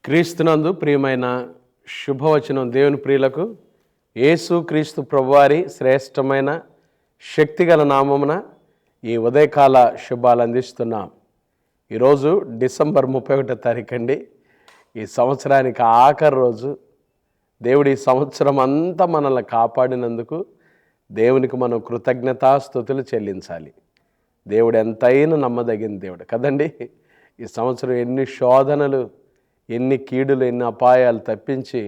క్రీస్తునందు ప్రియమైన శుభవచనం దేవుని ప్రియులకు యేసు క్రీస్తు ప్రభువారి శ్రేష్టమైన శక్తిగల నామమున ఈ ఉదయకాల శుభాలు అందిస్తున్నాం. ఈరోజు డిసెంబర్ 31 తారీఖు అండి. ఈ సంవత్సరానికి ఆఖరి రోజు. దేవుడి సంవత్సరం అంతా మనల్ని కాపాడినందుకు దేవునికి మనం కృతజ్ఞతాస్తుతులు చెల్లించాలి. దేవుడు ఎంతైనా నమ్మదగిన దేవుడు కదండి. ఈ సంవత్సరం ఎన్ని శోధనలు, ఎన్ని కీడులు, ఎన్ని అపాయాలు తప్పించి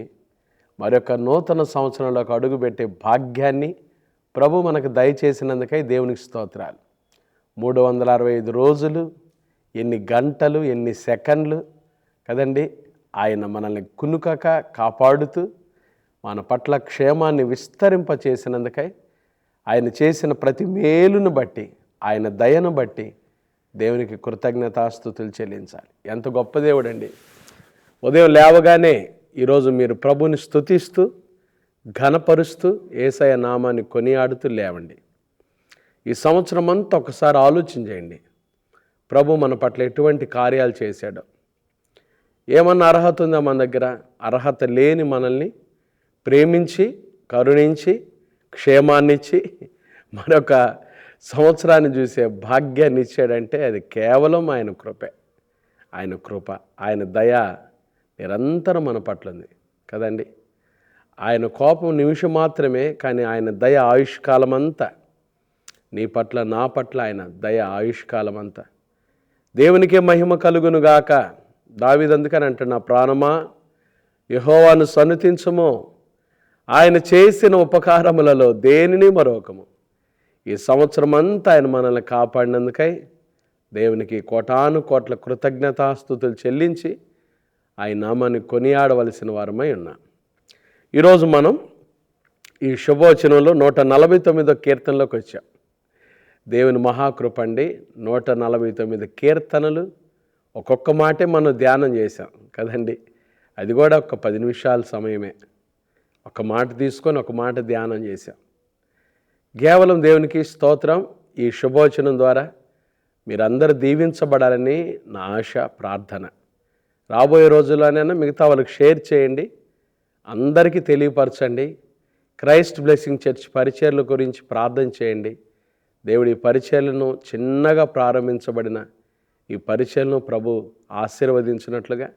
మరొక నూతన సంవత్సరంలోకి అడుగుపెట్టే భాగ్యాన్ని ప్రభు మనకు దయచేసినందుకై దేవునికి స్తోత్రాలు. 365 రోజులు, ఎన్ని గంటలు, ఎన్ని సెకండ్లు కదండి. ఆయన మనల్ని కునుకక కాపాడుతూ మన పట్ల క్షేమాన్ని విస్తరింపచేసినందుకై ఆయన చేసిన ప్రతి మేలును బట్టి, ఆయన దయను బట్టి దేవునికి కృతజ్ఞతాస్తుతులు చెల్లించాలి. ఎంత గొప్ప దేవుడండి. ఉదయం లేవగానే ఈరోజు మీరు ప్రభుని స్తుతిస్తూ ఘనపరుస్తూ యేసయ్య నామాన్ని కొనియాడుతూ లేవండి. ఈ సంవత్సరం అంతా ఒకసారి ఆలోచన చేయండి. ప్రభు మన పట్ల ఎటువంటి కార్యాలు చేశాడో. ఏమన్నా అర్హత ఉందా మన దగ్గర? అర్హత లేని మనల్ని ప్రేమించి, కరుణించి, క్షేమాన్నిచ్చి మరొక సంవత్సరాన్ని చూసే భాగ్యాన్ని ఇచ్చాడంటే అది కేవలం ఆయన కృపే. ఆయన కృప, ఆయన దయ నిరంతరం మన పట్ల ఉంది కదండి. ఆయన కోపం నిమిషం మాత్రమే, కానీ ఆయన దయ ఆయుష్కాలం అంతా. నీ పట్ల, నా పట్ల ఆయన దయ ఆయుష్కాలం అంతా. దేవునికే మహిమ కలుగునుగాక. దావీదు అందుకని అంటున్నా, నా ప్రాణమా యెహోవాను సన్నుతించుము, ఆయన చేసిన ఉపకారములలో దేనిని మరొకము. ఈ సంవత్సరం అంతా ఆయన మనల్ని కాపాడినందుకై దేవునికి కోటాను కోట్ల కృతజ్ఞతాస్తుతులు చెల్లించి ఆయన నామాన్ని కొనియాడవలసిన వారమై ఉన్నాం. ఈరోజు మనం ఈ శుభవచనంలో 149వ కీర్తనలోకి వచ్చాం. దేవుని మహాకృప అండి. 149 కీర్తనలు, ఒక్కొక్క మాటే మనం ధ్యానం చేశాం కదండి. అది కూడా ఒక 10 నిమిషాల సమయమే. ఒక మాట తీసుకొని ఒక మాట ధ్యానం చేశాం. కేవలం దేవునికి స్తోత్రం. ఈ శుభవచనం ద్వారా మీరందరూ దీవించబడాలని నా ఆశ, ప్రార్థన. రాబోయే రోజుల్లోనైనా మిగతా వాళ్ళకి షేర్ చేయండి, అందరికీ తెలియపరచండి. క్రైస్ట్ బ్లెస్సింగ్ చర్చ్ పరిచర్ల గురించి ప్రార్థన చేయండి. దేవుడి పరిచర్లను చిన్నగా ప్రారంభించబడిన ఈ పరిచర్లను ప్రభు ఆశీర్వదించినట్లుగా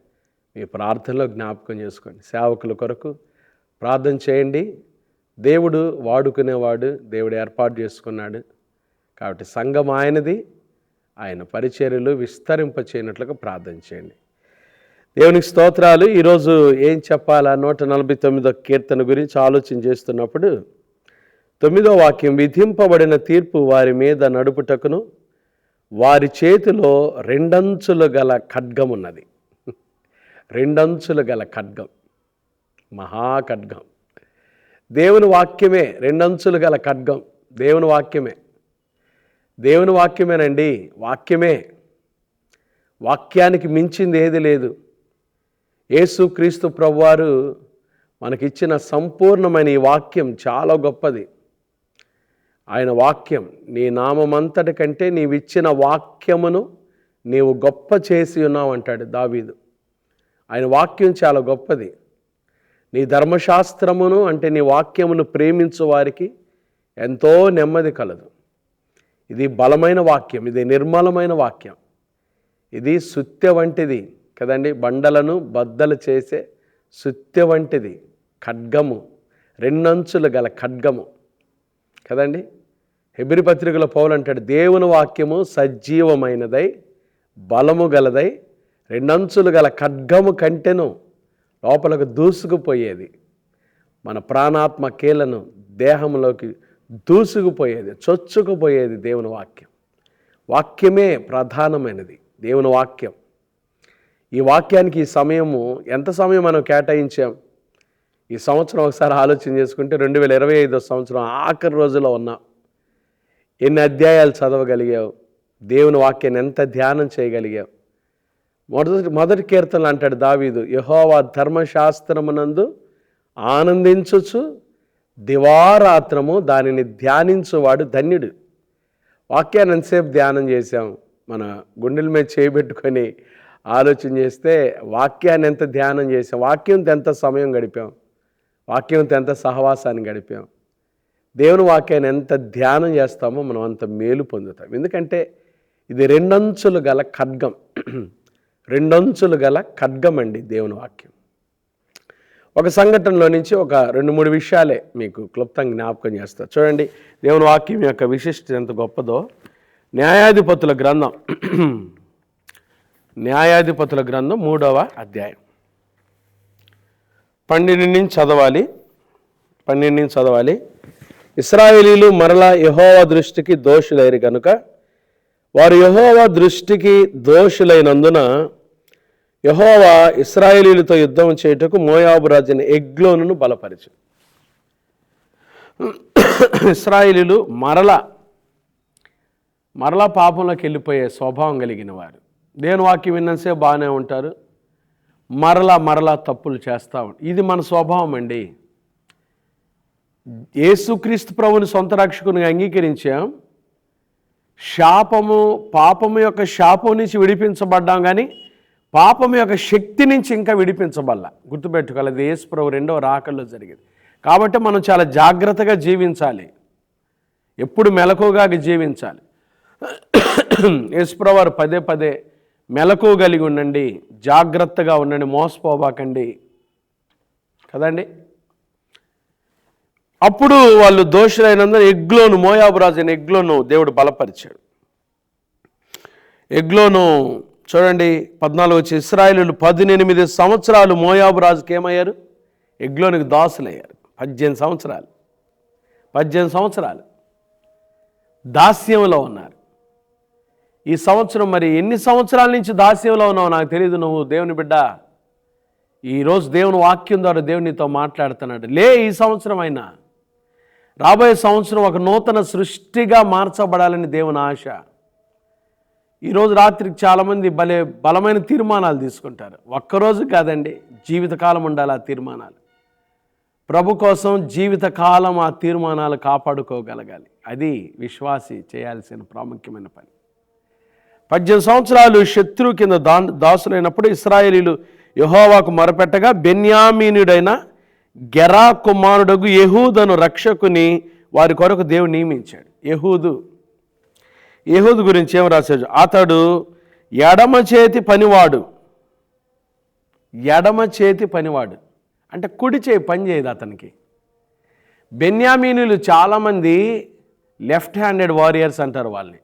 మీ ప్రార్థనలో జ్ఞాపకం చేసుకోండి. సేవకుల కొరకు ప్రార్థన చేయండి. దేవుడు వాడుకునేవాడు, దేవుడు ఏర్పాటు చేసుకున్నాడు కాబట్టి సంఘం ఆయనది. ఆయన పరిచర్యలు విస్తరింపచేయనట్లుగా ప్రార్థన చేయండి. దేవునికి స్తోత్రాలు. ఈరోజు ఏం చెప్పాలా? 149వ కీర్తన గురించి ఆలోచన చేస్తున్నప్పుడు 9వ వాక్యం, విధింపబడిన తీర్పు వారి మీద నడుపుటకును వారి చేతిలో రెండంచులు గల ఖడ్గం ఉన్నది. రెండంచులు గల ఖడ్గం, మహాఖడ్గం. దేవుని వాక్యమే రెండంచులు గల ఖడ్గం. దేవుని వాక్యమే, దేవుని వాక్యమేనండి. వాక్యమే, వాక్యానికి మించింది ఏది లేదు. యేసు క్రీస్తు ప్రభువారు మనకిచ్చిన సంపూర్ణమైన ఈ వాక్యం చాలా గొప్పది. ఆయన వాక్యం, నీ నామమంతటి కంటే నీవిచ్చిన వాక్యమును నీవు గొప్ప చేసి ఉన్నావు అంటాడు దావీదు. ఆయన వాక్యం చాలా గొప్పది. నీ ధర్మశాస్త్రమును అంటే నీ వాక్యమును ప్రేమించు వారికి ఎంతో నెమ్మది కలదు. ఇది బలమైన వాక్యం, ఇది నిర్మలమైన వాక్యం, ఇది సుత్తె వంటిది కదండి. బండలను బద్దలు చేసే సుత్తె వంటిది ఖడ్గము, రెండంచులు గల ఖడ్గము కదండి. హెబ్రీ పత్రికలో పౌలు అంటాడు, దేవుని వాక్యము సజీవమైనదై బలము గలదై రెండంచులు గల ఖడ్గము కంటెను లోపలకు దూసుకుపోయేది. మన ప్రాణాత్మ కీలను దేహంలోకి దూసుకుపోయేది, చొచ్చుకుపోయేది దేవుని వాక్యం. వాక్యమే ప్రధానమైనది, దేవుని వాక్యం. ఈ వాక్యానికి ఈ సమయము, ఎంత సమయం మనం కేటాయించాం? ఈ సంవత్సరం ఒకసారి ఆలోచన చేసుకుంటే 2025 సంవత్సరం ఆఖరి రోజులో ఉన్నాం. ఎన్ని అధ్యాయాలు చదవగలిగావు? దేవుని వాక్యాన్ని ఎంత ధ్యానం చేయగలిగావు? మొదటి కీర్తనలు అంటాడు దావీదు, యెహోవా ధర్మశాస్త్రమునందు ఆనందించుచు దివారాత్రము దానిని ధ్యానించువాడు ధన్యుడు. వాక్యాన్ని ఎంతసేపు ధ్యానం చేశాం? మన గుండెల మీద చేయబెట్టుకొని ఆలోచన చేస్తే వాక్యాన్ని ఎంత ధ్యానం చేసాం, వాక్యంతో ఎంత సమయం గడిపాం, వాక్యంతో ఎంత సహవాసాన్ని గడిపాం, దేవుని వాక్యాన్ని ఎంత ధ్యానం చేస్తామో మనం అంత మేలు పొందుతాం. ఎందుకంటే ఇది రెండంచులు గల ఖడ్గం, రెండంచులు గల ఖడ్గం అండి దేవుని వాక్యం. ఒక సంఘటనలో నుంచి ఒక 2-3 విషయాలే మీకు క్లుప్తంగా జ్ఞాపకం చేస్తా. చూడండి దేవుని వాక్యం యొక్క విశిష్టత ఎంత గొప్పదో. న్యాయాధిపతుల గ్రంథం 3వ అధ్యాయం 12 నుంచి చదవాలి. ఇశ్రాయేలీలు మరలా యెహోవా దృష్టికి దోషులైరు కనుక వారు యెహోవా దృష్టికి దోషులైనందున యెహోవా ఇశ్రాయేలీలతో యుద్ధం చేయుటకు మోయాబు రాజైన ఎగ్లోనును బలపరిచాడు. ఇశ్రాయేలీలు మరలా పాపంలోకి వెళ్ళిపోయే స్వభావం కలిగిన వారు. దేవుని వాక్యం విన్నంతసేపు బాగానే ఉంటారు, మరలా తప్పులు చేస్తూ ఉంటారు. ఇది మన స్వభావం అండి. యేసుక్రీస్తు ప్రభుని సొంత రక్షకునిగా అంగీకరించాం, పాపము యొక్క శాపం నుంచి విడిపించబడ్డాం, కానీ పాపం యొక్క శక్తి నుంచి ఇంకా విడిపించబల్ల. గుర్తుపెట్టుకోవాలి, యేసు ప్రభు 2వ రాకల్లో జరిగింది. కాబట్టి మనం చాలా జాగ్రత్తగా జీవించాలి, ఎప్పుడు మెలకువగా జీవించాలి. యేసు ప్రభు వారు పదే మెలకువ కలిగి ఉండండి, జాగ్రత్తగా ఉండండి, మోసపోబాకండి కదండి. అప్పుడు వాళ్ళు దోషులైనందున ఎగ్లోను, మోయాబు రాజైన ఎగ్లోను దేవుడు బలపరిచాడు. ఎగ్లోను చూడండి 14 వచ్చి ఇశ్రాయేలీయులు 18 సంవత్సరాలు మోయాబు రాజుకి ఏమయ్యారు? ఎగ్లోనికి దాసులయ్యారు. 18 సంవత్సరాలు దాస్యంలో ఉన్నారు. ఈ సంవత్సరం మరి ఎన్ని సంవత్సరాల నుంచి దాస్యంలో ఉన్నావు నాకు తెలియదు. నువ్వు దేవుని బిడ్డ, ఈరోజు దేవుని వాక్యం ద్వారా దేవుడు నీతో మాట్లాడుతున్నాడు. ఈ సంవత్సరం అయినా రాబోయే సంవత్సరం ఒక నూతన సృష్టిగా మార్చబడాలని దేవుని ఆశ. ఈరోజు రాత్రికి చాలామంది బలమైన తీర్మానాలు తీసుకుంటారు. ఒక్కరోజు కాదండి, జీవితకాలం ఉండాలి ఆ తీర్మానాలు. ప్రభు కోసం జీవితకాలం ఆ తీర్మానాలు కాపాడుకోగలగాలి. అది విశ్వాసి చేయాల్సిన ప్రాముఖ్యమైన పని. 18 సంవత్సరాలు శత్రువు కింద దాసులైనప్పుడు ఇశ్రాయేలీలు యెహోవాకు మొరపెట్టగా బెన్యామీనుడైన గెరా కుమారుడగు యెహూదను రక్షకుని వారి కొరకు దేవుడు నియమించాడు. యెహూదు గురించి ఏం రాశాడు? అతడు ఎడమ చేతి పనివాడు అంటే కుడి చేయి పని చేయదు అతనికి. బెన్యామీనులు చాలామంది లెఫ్ట్ హ్యాండెడ్ వారియర్స్ అంటారు వాళ్ళని.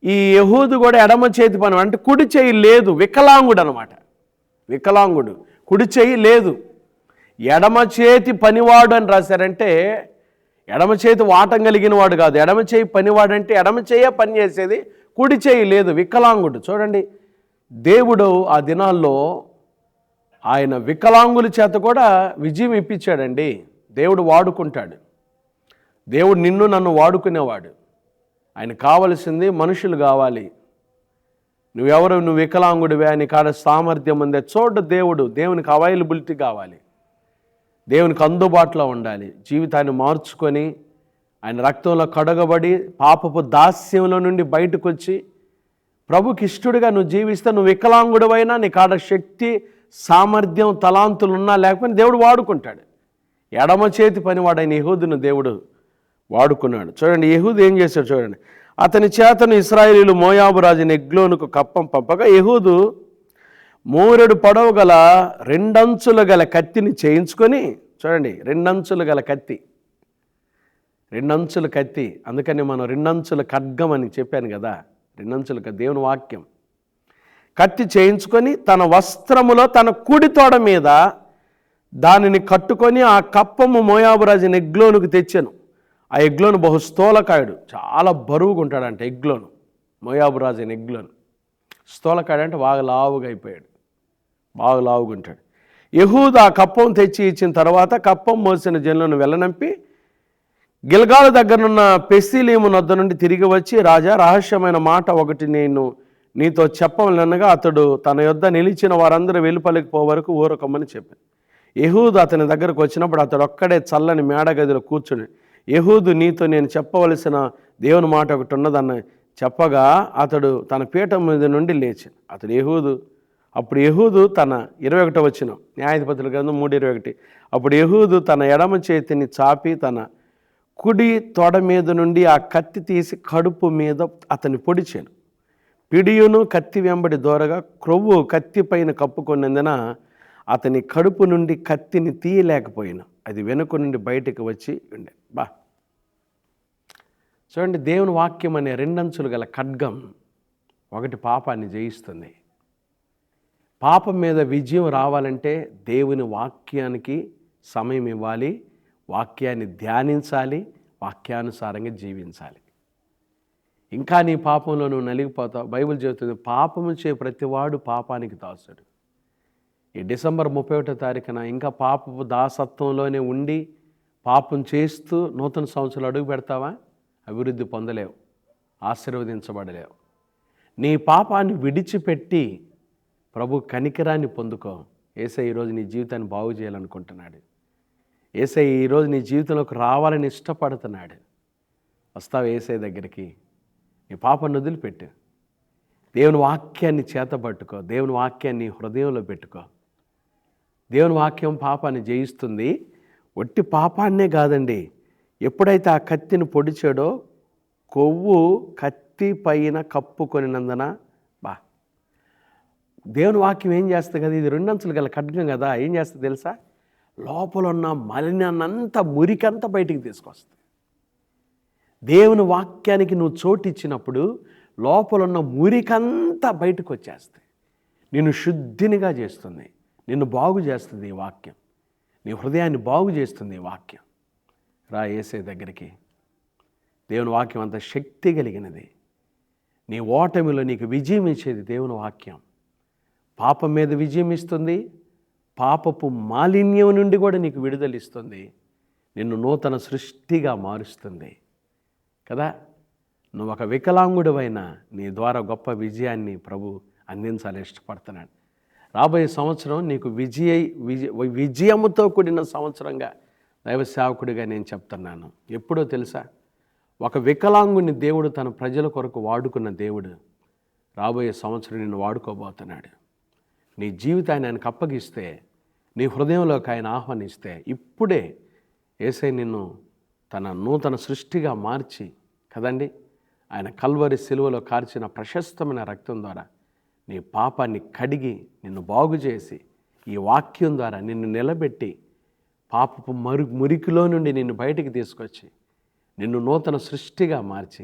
ఈ యెహూదు కూడా ఎడమ చేతి పని అంటే కుడి చేయి లేదు, వికలాంగుడు అనమాట. వికలాంగుడు, కుడి చేయి లేదు, ఎడమ చేతి పనివాడు అని రాశారంటే ఎడమ చేతి వాటం కలిగిన వాడు కాదు. ఎడమ చేయి పనివాడు అంటే ఎడమ చేయ పని చేసేది, కుడి చేయి లేదు, వికలాంగుడు. చూడండి దేవుడు ఆ దినాల్లో ఆయన వికలాంగుల చేత కూడా విజయం ఇప్పించాడండి. దేవుడు వాడుకుంటాడు. దేవుడు నిన్ను నన్ను వాడుకునేవాడు. ఆయన కావలసింది మనుషులు కావాలి. నువ్వు వికలాంగుడివే, నీ కాడ సామర్థ్యం ఉందే దేవునికి అవైలబిలిటీ కావాలి, దేవునికి అందుబాటులో ఉండాలి. జీవితాన్ని మార్చుకొని ఆయన రక్తంలో కడగబడి పాపపు దాస్యంలో నుండి బయటకు వచ్చి ప్రభుకి ఇష్టడుగా నువ్వు జీవిస్తే, నువ్వు వికలాంగుడివైనా నీ కాడ శక్తి సామర్థ్యం తలాంతులు ఉన్నా లేకపోయినా దేవుడు వాడుకుంటాడు. ఎడమ చేతి పనివాడైన యెహూదును దేవుడు వాడుకున్నాడు. చూడండి యెహూదు ఏం చేశాడు చూడండి. అతని చేతను ఇశ్రాయేలీలు మోయాబు రాజుని ఎగ్లోనుకు కప్పం పంపగా యెహూదు 3 పొడవు గల 2 అంచులు గల కత్తిని చేయించుకొని, చూడండి 2 అంచులు గల కత్తి, 2 అంచుల కత్తి. అందుకని మనం 2 అంచుల ఖడ్గం అని చెప్పాను కదా. 2 అంచుల దేవుని వాక్యం కత్తి చేయించుకొని తన వస్త్రములో తన కుడి తోడ మీద దానిని కట్టుకొని ఆ కప్పము మోయాబు రాజుని ఎగ్లోనుకు తెచ్చాను. ఆ ఎగ్లోను బహుస్థూలకాయుడు, చాలా బరువుగా ఉంటాడంట ఎగ్లోను. మోయాబు రాజుని ఎగ్లోను స్థూలకాయుడు అంటే బాగా లావుగా అయిపోయాడు, బాగా లావుగా ఉంటాడు. యెహూదు ఆ కప్పం తెచ్చి ఇచ్చిన తర్వాత కప్పం మోసిన జనులను వెళ్ళనంపి గిల్గాలు దగ్గరనున్న పెసీలీము నొద్ద నుండి తిరిగి వచ్చి, రాజా రహస్యమైన మాట ఒకటి నేను నీతో చెప్పవలనగా అతడు తన యొద్ద నిలిచిన వారందరూ వెలుపలికి పో వరకు ఊరకమ్మని చెప్పాను. యెహూదు అతని దగ్గరకు వచ్చినప్పుడు అతడు ఒక్కడే చల్లని మేడగదిలో కూర్చుని, యెహూదు నీతో నేను చెప్పవలసిన దేవుని మాట ఒకటి ఉన్నదన్న చెప్పగా అతడు తన పీఠం మీద నుండి లేచాను. అప్పుడు యెహూదు తన 21వ వచనం, న్యాయాధిపతుల గ్రంథం 3:21. అప్పుడు యెహూదు తన ఎడమ చేతిని చాపి తన కుడి తొడ మీద నుండి ఆ కత్తి తీసి కడుపు మీద అతన్ని పొడిచాను. పిడియును కత్తి వెంబడి దూరగా క్రొవ్వు కత్తి పైన కప్పుకొన్నందున అతని కడుపు నుండి కత్తిని తీయలేకపోయాను. అది వెనుక నుండి బయటకు వచ్చి ఉండే. చూడండి, దేవుని వాక్యం అనే రెండంచులు గల ఖడ్గం ఒకటి పాపాన్ని జయిస్తుంది. పాపం మీద విజయం రావాలంటే దేవుని వాక్యానికి సమయం ఇవ్వాలి, వాక్యాన్ని ధ్యానించాలి, వాక్యానుసారంగా జీవించాలి. ఇంకా నీ పాపంలో నువ్వు నలిగిపోతావు. బైబిల్ చెబుతుంది, పాపము చే ప్రతివాడు పాపానికి దాసుడు. ఈ డిసెంబర్ 31వ తారీఖున ఇంకా పాపపు దాసత్వంలోనే ఉండి పాపం చేస్తూ నూతన సంవత్సరాలు అడుగు పెడతావా? అభివృద్ధి పొందలేవు, ఆశీర్వదించబడలేవు. నీ పాపాన్ని విడిచిపెట్టి ప్రభు కనికరాన్ని పొందుకో. యేసయ్య ఈరోజు నీ జీవితాన్ని బాగు చేయాలనుకుంటున్నాడు. యేసయ్య ఈరోజు నీ జీవితంలోకి రావాలని ఇష్టపడుతున్నాడు. వస్తావు యేసయ్య దగ్గరికి, నీ పాపాన్ని వదిలిపెట్టు, దేవుని వాక్యాన్ని చేతబట్టుకో, దేవుని వాక్యాన్ని హృదయంలో పెట్టుకో. దేవుని వాక్యం పాపాన్ని జయిస్తుంది. ఒట్టి పాపాన్నే కాదండి, ఎప్పుడైతే ఆ కత్తిని పొడిచాడో కొవ్వు కత్తి పైన కప్పుకొనినందున దేవుని వాక్యం ఏం చేస్తుంది కదా, ఇది రెండంచులు గల ఖడ్గం కదా, ఏం చేస్తుంది తెలుసా? లోపల ఉన్న మలినాన్నంతా, మురికంతా బయటికి తీసుకొస్తుంది. దేవుని వాక్యానికి నువ్వు చోటు ఇచ్చినప్పుడు లోపల ఉన్న మురికంతా బయటకు వచ్చేస్తుంది. నిన్ను శుద్ధినిగా చేస్తుంది, నిన్ను బాగు చేస్తుంది ఈ వాక్యం, నీ హృదయాన్ని బాగు చేస్తుంది ఈ వాక్యం. రా యేసయ్య దగ్గరికి. దేవుని వాక్యం అంత శక్తి కలిగినది. నీ ఓటమిలో నీకు విజయం ఇచ్చేది దేవుని వాక్యం. పాపం మీద విజయం ఇస్తుంది, పాపపు మాలిన్యం నుండి కూడా నీకు విడుదల ఇస్తుంది, నిన్ను నూతన సృష్టిగా మారుస్తుంది కదా. నువ్వు ఒక వికలాంగుడివైనా నీ ద్వారా గొప్ప విజయాన్ని ప్రభు అందించాలని ఇష్టపడుతున్నాడు. రాబోయే సంవత్సరం నీకు విజయముతో కూడిన సంవత్సరంగా దైవ సేవకుడిగా నేను చెప్తున్నాను. ఎప్పుడో తెలుసా? ఒక వికలాంగుని దేవుడు తన ప్రజల కొరకు వాడుకున్న దేవుడు రాబోయే సంవత్సరం నిన్ను వాడుకోబోతున్నాడు. నీ జీవితాన్ని ఆయనకు అప్పగిస్తే, నీ హృదయంలోకి ఆయన ఆహ్వానిస్తే, ఇప్పుడే యేసయ్య నిన్ను తన నూతన సృష్టిగా మార్చి కదండి, ఆయన కల్వరి సిలువలో కార్చిన ప్రశస్తమైన రక్తం ద్వారా నీ పాపాన్ని కడిగి నిన్ను బాగు చేసి, ఈ వాక్యం ద్వారా నిన్ను నిలబెట్టి, పాపపు మురికిలో నుండి నిన్ను బయటికి తీసుకొచ్చి నిన్ను నూతన సృష్టిగా మార్చి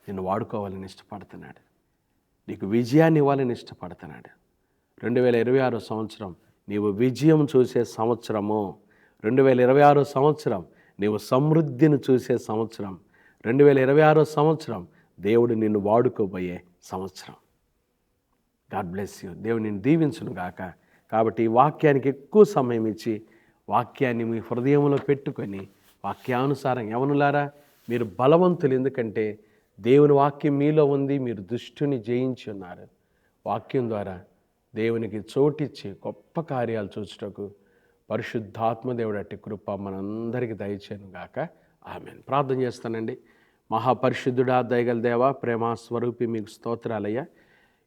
నిన్ను వాడుకోవాలని ఇష్టపడుతున్నాడు. నీకు విజయాన్ని ఇవ్వాలని ఇష్టపడుతున్నాడు. 2026 సంవత్సరం నీవు విజయం చూసే సంవత్సరము. 2026 సంవత్సరం నీవు సమృద్ధిని చూసే సంవత్సరం. 2026 సంవత్సరం దేవుడు నిన్ను వాడుకోబోయే సంవత్సరం. God bless you. దేవుడు నిన్ను దీవించును గాక. కాబట్టి ఈ వాక్యానికి ఎక్కువ సమయం ఇచ్చి వాక్యాన్ని మీ హృదయంలో పెట్టుకొని వాక్యానుసారం యవనులారా మీరు బలవంతులు. ఎందుకంటే దేవుని వాక్యం మీలో ఉంది, మీరు దుష్టుని జయించి ఉన్నారు. వాక్యం ద్వారా దేవునికి చోటిచ్చి గొప్ప కార్యాలు చూచుటకు పరిశుద్ధాత్మదేవుడు అట్టి కృప మనందరికీ దయచేయను గాక. ఆమేన్. ప్రార్థన చేస్తానండి. మహాపరిశుద్ధుడా, దయగల దేవా, ప్రేమ స్వరూపి, మీకు స్తోత్రాలయ్యా.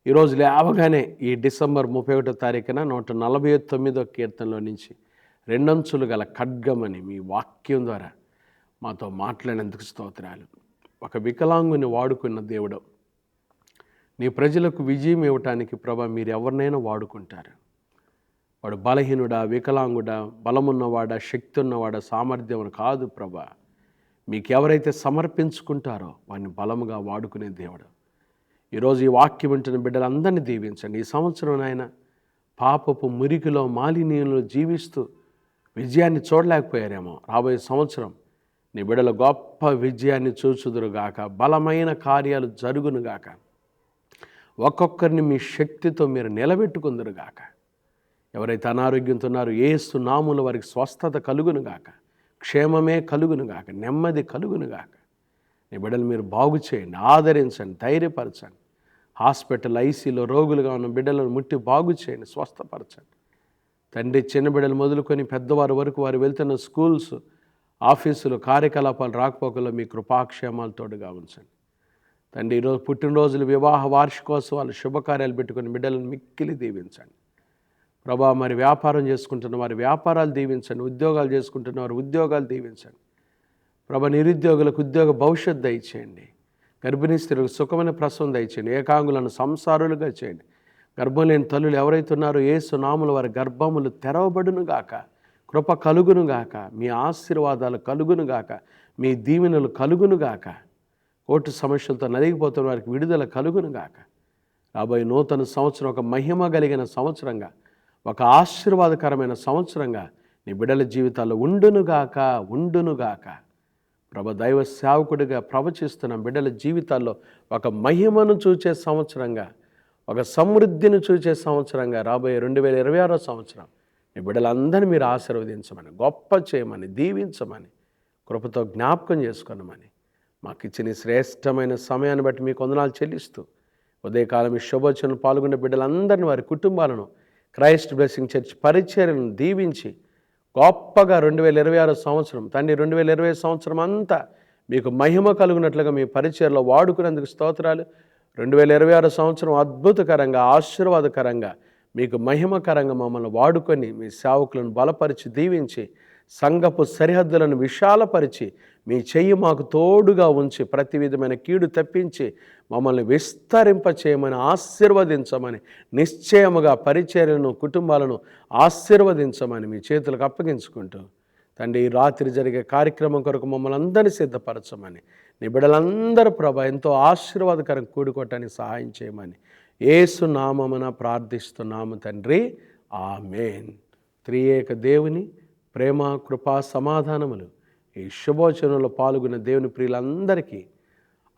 ఈరోజు లేవగానే ఈ డిసెంబర్ 31వ తారీఖున 149వ కీర్తనలో నుంచి రెండంచులు గల ఖడ్గమని మీ వాక్యం ద్వారా మాతో మాట్లాడినందుకు స్తోత్రాలు. ఒక వికలాంగుని వాడుకున్న దేవుడు, నీ ప్రజలకు విజయం ఇవ్వటానికి ప్రభా మీరు ఎవరినైనా వాడుకుంటారు. వాడు బలహీనుడా, వికలాంగుడా, బలమున్నవాడా, శక్తి ఉన్నవాడా, సామర్థ్యం కాదు ప్రభా. మీకు ఎవరైతే సమర్పించుకుంటారో వాడిని బలముగా వాడుకునే దేవుడు. ఈరోజు ఈ వాక్యం వింటున్న బిడ్డలందరినీ దీవించండి. ఈ సంవత్సరం నాయన పాపపు మురికిలో, మాలిన్యంలో జీవిస్తూ విజయాన్ని చూడలేకపోయారేమో. రాబోయే సంవత్సరం నీ బిడ్డల గొప్ప విజయాన్ని చూచుదురుగాక, బలమైన కార్యాలు జరుగునుగాక, ఒక్కొక్కరిని మీ శక్తితో మీరు నిలబెట్టుకుందురుగాక. ఎవరైతే అనారోగ్యంతో ఉన్నారో యేసు నామములో వారికి స్వస్థత కలుగునుగాక, క్షేమమే కలుగునుగాక, నెమ్మది కలుగునుగాక. నీ బిడ్డలు మీరు బాగు చేయండి, ఆదరించండి, ధైర్యపరచండి. హాస్పిటల్ ఐసీలో రోగులుగా ఉన్న బిడ్డలను ముట్టి బాగు చేయండి, స్వస్థపరచండి. తండ్రి, చిన్న బిడ్డలు మొదలుకొని పెద్దవారి వరకు వారు వెళ్తున్న స్కూల్స్, ఆఫీసులు, కార్యకలాపాలు, రాకపోకల్లో మీ కృపాక్షేమాలు తోడుగా ఉంచండి. తండ్రి ఈరోజు పుట్టినరోజులు, వివాహ వార్షికోత్సవాలు, శుభకార్యాలు పెట్టుకుని బిడ్డలను మిక్కిలి దీవించండి ప్రభా. మరి వ్యాపారం చేసుకుంటున్న వారి వ్యాపారాలు దీవించండి, ఉద్యోగాలు చేసుకుంటున్న వారి ఉద్యోగాలు దీవించండి ప్రభా. నిరుద్యోగులకు ఉద్యోగ భవిష్యత్తు దయచేయండి, గర్భిణీ స్త్రీలకు సుఖమైన ప్రసవం దయచేయండి, ఏకాంగులను సంసారులుగా చేయండి. గర్భం లేని తల్లులు ఎవరైతే ఉన్నారో యేసు నామమున వారి గర్భములు తెరవబడునుగాక, కృప కలుగునుగాక, మీ ఆశీర్వాదాలు కలుగునుగాక, మీ దీవెనలు కలుగునుగాక, కోర్టు సమస్యలతో నలిగిపోతున్న వారికి విడుదల కలుగునుగాక. రాబోయే నూతన సంవత్సరం ఒక మహిమ కలిగిన సంవత్సరంగా, ఒక ఆశీర్వాదకరమైన సంవత్సరంగా నీ బిడ్డల జీవితాల్లో ఉండునుగాక. దైవ సేవకుడిగా ప్రవచిస్తున్న బిడ్డల జీవితాల్లో ఒక మహిమను చూచే సంవత్సరంగా, ఒక సమృద్ధిని చూచే సంవత్సరంగా రాబోయే 2026 సంవత్సరం నీ బిడ్డలందరినీ మీరు ఆశీర్వదించమని, గొప్ప చేయమని, దీవించమని, కృపతో జ్ఞాపకం చేసుకున్నామని, మాకు ఇచ్చిన శ్రేష్టమైన సమయాన్ని బట్టి మీకు వందనాలు చెల్లిస్తూ ఉదయకాలం ఈ శుభోచనలు పాల్గొనే బిడ్డలందరినీ, వారి కుటుంబాలను క్రైస్ట్ బ్లెస్సింగ్ చర్చ్ పరిచర్యలను దీవించి గొప్పగా 2026 సంవత్సరం తండ్రి 2020 సంవత్సరం అంతా మీకు మహిమ కలుగునట్లుగా మీ పరిచర్లో వాడుకునేందుకు స్తోత్రాలు. 2026 సంవత్సరం అద్భుతకరంగా, ఆశీర్వాదకరంగా, మీకు మహిమకరంగా మమ్మల్ని వాడుకొని మీ సేవకులను బలపరిచి దీవించి, సంఘపు సరిహద్దులను విశాలపరిచి, మీ చెయ్యి మాకు తోడుగా ఉంచి, ప్రతి విధమైన కీడు తప్పించి మమ్మల్ని విస్తరింపచేయమని, ఆశీర్వదించమని, నిశ్చయముగా పరిచర్యలను, కుటుంబాలను ఆశీర్వదించమని మీ చేతులకు అప్పగించుకుంటూ తండ్రి, ఈ రాత్రి జరిగే కార్యక్రమం కొరకు మమ్మల్ని అందరినీ సిద్ధపరచమని, నీ బిడ్డలందరూ ప్రభా ఎంతో ఆశీర్వాదకరం కూడుకోవటానికి సహాయం చేయమని యేసు నామమున ప్రార్థిస్తున్నాము తండ్రి, ఆమేన్. త్రియేక దేవుని ప్రేమ, కృపా, సమాధానములు ఈ శుభోచనంలో పాల్గొన్న దేవుని ప్రియులందరికీ,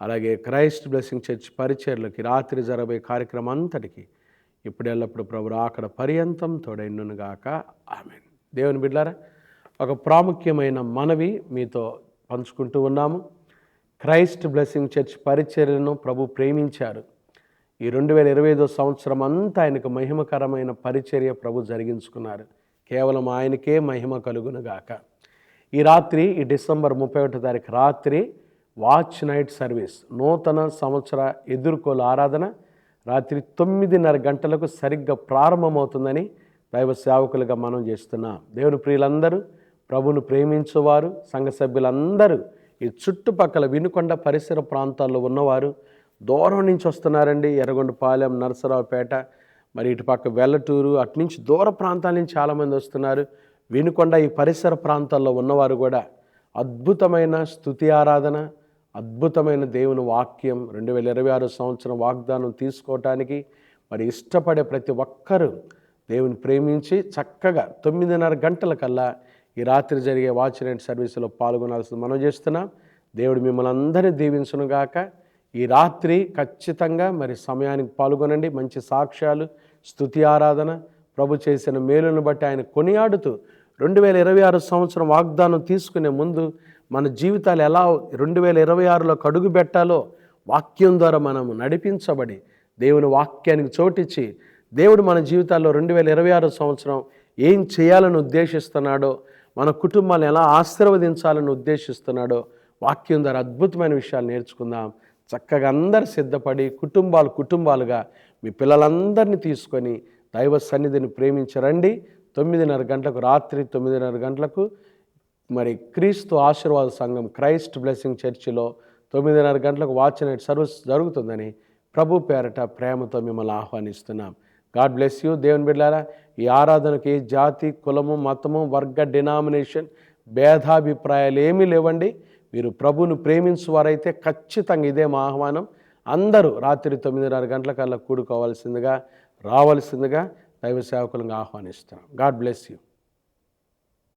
అలాగే క్రైస్ట్ బ్లెస్సింగ్ చర్చ్ పరిచర్లకి, రాత్రి జరగబోయే కార్యక్రమం అంతటికి ఇప్పుడు ఎల్లప్పుడు ప్రభు అక్కడ పర్యంతం తోడైండునుగాక, ఆమేన్. దేవుని బిడ్డలారా, ఒక ప్రాముఖ్యమైన మనవి మీతో పంచుకుంటూ ఉన్నాము. క్రైస్ట్ బ్లెస్సింగ్ చర్చ్ పరిచర్యలను ప్రభు ప్రేమించారు. ఈ 2025 సంవత్సరం అంతా ఆయనకు మహిమకరమైన పరిచర్య ప్రభు జరిగించుకున్నారు. కేవలం ఆయనకే మహిమ కలుగునుగాక. ఈ రాత్రి, ఈ డిసెంబర్ 31 తారీఖు రాత్రి వాచ్ నైట్ సర్వీస్, నూతన సంవత్సర ఎదుర్కోలు ఆరాధన రాత్రి 9:30 గంటలకు సరిగ్గా ప్రారంభమవుతుందని దైవ సేవకులుగా మనం చేస్తున్నాం. దేవుని ప్రియులందరూ, ప్రభును ప్రేమించేవారు, సంఘ సభ్యులందరూ, ఈ చుట్టుపక్కల వినుకొండ పరిసర ప్రాంతాల్లో ఉన్నవారు, దూరం నుంచి వస్తున్నారండి. ఎర్రగొండపాలెం, నరసరావుపేట, మరి ఇటుపక్క వెల్లటూరు, అట్నుంచి దూర ప్రాంతాల నుంచి చాలామంది వస్తున్నారు. వినుకొండ ఈ పరిసర ప్రాంతాల్లో ఉన్నవారు కూడా అద్భుతమైన స్తుతి ఆరాధన, అద్భుతమైన దేవుని వాక్యం 2026 సంవత్సరం వాగ్దానం తీసుకోవటానికి మరి ఇష్టపడే ప్రతి ఒక్కరూ దేవుని ప్రేమించి చక్కగా 9:30 గంటల కల్లా ఈ రాత్రి జరిగే వాచ్ నైట్ సర్వీసులో పాల్గొనాల్సింది మనం చేస్తున్నాం. దేవుడు మిమ్మల్ని అందరినీ దీవించునుగాక. ఈ రాత్రి ఖచ్చితంగా మరి సమయానికి పాల్గొనండి. మంచి సాక్ష్యాలు, స్తుతి ఆరాధన, ప్రభు చేసిన మేలును బట్టి ఆయన కొనియాడుతూ 2026 సంవత్సరం వాగ్దానం తీసుకునే ముందు మన జీవితాలు ఎలా 2026లో అడుగు పెట్టాలో వాక్యం ద్వారా మనం నడిపించబడి దేవుని వాక్యానికి చోటిచ్చి, దేవుడు మన జీవితాల్లో 2026 సంవత్సరం ఏం చేయాలని ఉద్దేశిస్తున్నాడో, మన కుటుంబాలను ఎలా ఆశీర్వదించాలని ఉద్దేశిస్తున్నాడో వాక్యం ద్వారా అద్భుతమైన విషయాలు నేర్చుకుందాం. చక్కగా అందరు సిద్ధపడి కుటుంబాలుగా మీ పిల్లలందరినీ తీసుకొని దైవ సన్నిధిని ప్రేమించరండి. 9:30 గంటలకు, రాత్రి 9:30 గంటలకు మరి క్రీస్తు ఆశీర్వాద సంఘం క్రైస్ట్ బ్లెస్సింగ్ చర్చిలో 9:30 గంటలకు వాచ్ నైట్ సర్వీస్ జరుగుతుందని ప్రభు పేరట ప్రేమతో మిమ్మల్ని ఆహ్వానిస్తున్నాం. God bless you. దేవుని బిడ్డలారా, ఈ ఆరాధనకి జాతి, కులము, మతము, వర్గ, డినామినేషన్, భేదాభిప్రాయాలు ఏమీ లేవండి. మీరు ప్రభువును ప్రేమించువారైతే ఖచ్చితంగా ఇదే మా ఆహ్వానం. అందరూ రాత్రి 9:30 గంటలకల్లా కూడుకోవాల్సిందిగా, రావాల్సిందిగా దైవ సేవకులను ఆహ్వానిస్తున్నాం. God bless you.